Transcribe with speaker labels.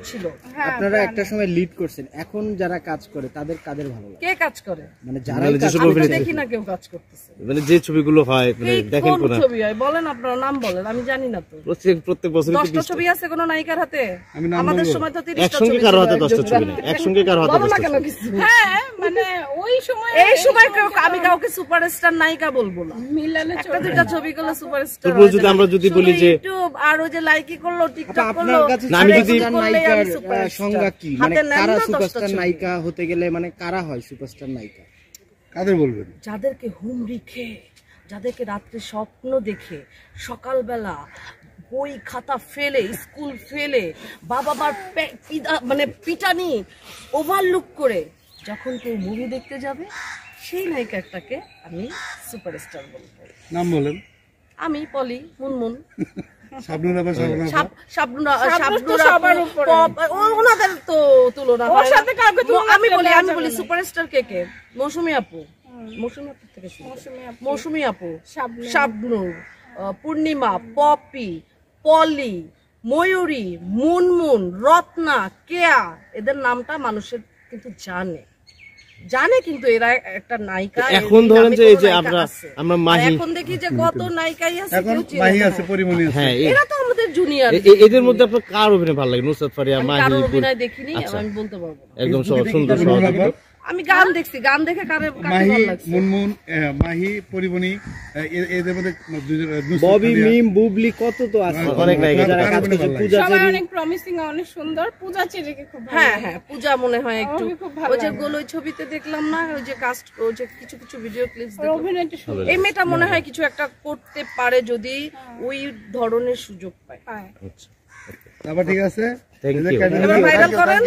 Speaker 1: ছিল।
Speaker 2: আপনারা একটা সময় লিড করছেন, এখন যারা কাজ করে তাদের কাদের ভালো লাগে?
Speaker 1: কে কাজ করে?
Speaker 2: মানে যারা
Speaker 1: দেখি না কেউ কাজ করতেছে।
Speaker 3: মানে যে ছবিগুলো হয় মানে দেখেন কোন
Speaker 1: ছবি হয় বলেন, আপনার নাম বলেন, আমি জানি না তো।
Speaker 3: প্রত্যেক বছর
Speaker 1: 10টা ছবি আছে কোন নায়িকার হাতে? আমাদের সময় তো 30টা ছবি।
Speaker 3: একসঙ্গে কারো হাতে 10টা ছবি না, একসঙ্গে কারো হাতে 10টা ছবি।
Speaker 1: হ্যাঁ মানে ওই সময় এই সময় আমি কাউকে সুপারস্টার নায়িকা বলবো না, মিলালে একটা দুইটা ছবি করলে সুপারস্টার।
Speaker 3: তবুও যদি আমরা যদি বলি যে
Speaker 1: ইউটিউব আর ওই যে লাইকি করলো, টিকটক করলো,
Speaker 2: আপনার কাছে
Speaker 3: আমি যদি
Speaker 2: নায়িকার সংজ্ঞা কি, মানে কারা সুপারস্টার নায়িকা হতে গেলে মানে কারা হয় সুপারস্টার নায়িকা?
Speaker 4: কাদের বলবেন?
Speaker 1: যাদেরকে হুমড়ি খেয়ে, যাদেরকে রাত্রে স্বপ্ন দেখে, সকালবেলা বই খাতা ফেলে, স্কুল ফেলে, বাবা মার মানে পিটানি ওভারলুক করে যখন কেউ মুভি দেখতে যাবে, সেই নায়িকাটাকে আমি সুপারস্টার বলবো।
Speaker 4: নাম বলেন।
Speaker 1: আমি পলি, মুনমুন, ওনাদের তো তুলনা হয় না। আমি বলি সুপারস্টার কে কে? মৌসুমী আপু, মৌসুমী আপু, শাবনূর, পূর্ণিমা, পপি, পলি, ময়ূরী, মুনমুন, রত্না, কেয়া, এদের নামটা মানুষের কিন্তু জানে কিন্তু এরা একটা নায়িকা।
Speaker 3: এখন ধরেন যে এই যে আমরা মাহি,
Speaker 1: এখন দেখি যে কত নায়িকাই আছে,
Speaker 4: এখন মাহি আছে, পরিমণি আছে,
Speaker 3: হ্যাঁ
Speaker 1: এরা তো আমাদের জুনিয়র।
Speaker 3: এদের মধ্যে আপনার কার অভিনয় ভালো লাগে? নুসরাত ফারিয়া, মাহি?
Speaker 1: কারো অভিনয় দেখিনি, আমি বলতে পারবো না।
Speaker 3: একদম সুন্দর সহজ।
Speaker 1: আমি গান দেখছি, গান দেখে কাকে
Speaker 4: মাহি,
Speaker 1: ভালো লাগছে?
Speaker 4: মুনমুন, মাহি, পরিমণি, এদের মধ্যে
Speaker 2: ববি, মিম, বুবলি, কত তো আছে
Speaker 3: অনেক নায়িকা
Speaker 2: যারা কাজ করছে। পূজা
Speaker 5: সবাই অনেক প্রমিসিং, অনেক সুন্দর। পূজা চেরিকে খুব ভালো।
Speaker 1: হ্যাঁ পূজা মনে হয় একটু ওই যে গোলই ছবিতে দেখলাম না, ওই যে কাস্ট, ওই যে কিছু কিছু ভিডিও ক্লিপস দেখলাম,
Speaker 5: অভিনয়টা সুন্দর।
Speaker 1: এই মেয়েটা মনে হয় কিছু একটা করতে পারে যদি ওই ধরনের সুযোগ পায়।
Speaker 4: তারপর ঠিক আছে,
Speaker 3: থ্যাংক ইউ।
Speaker 1: এবার ভাইরাল করেন।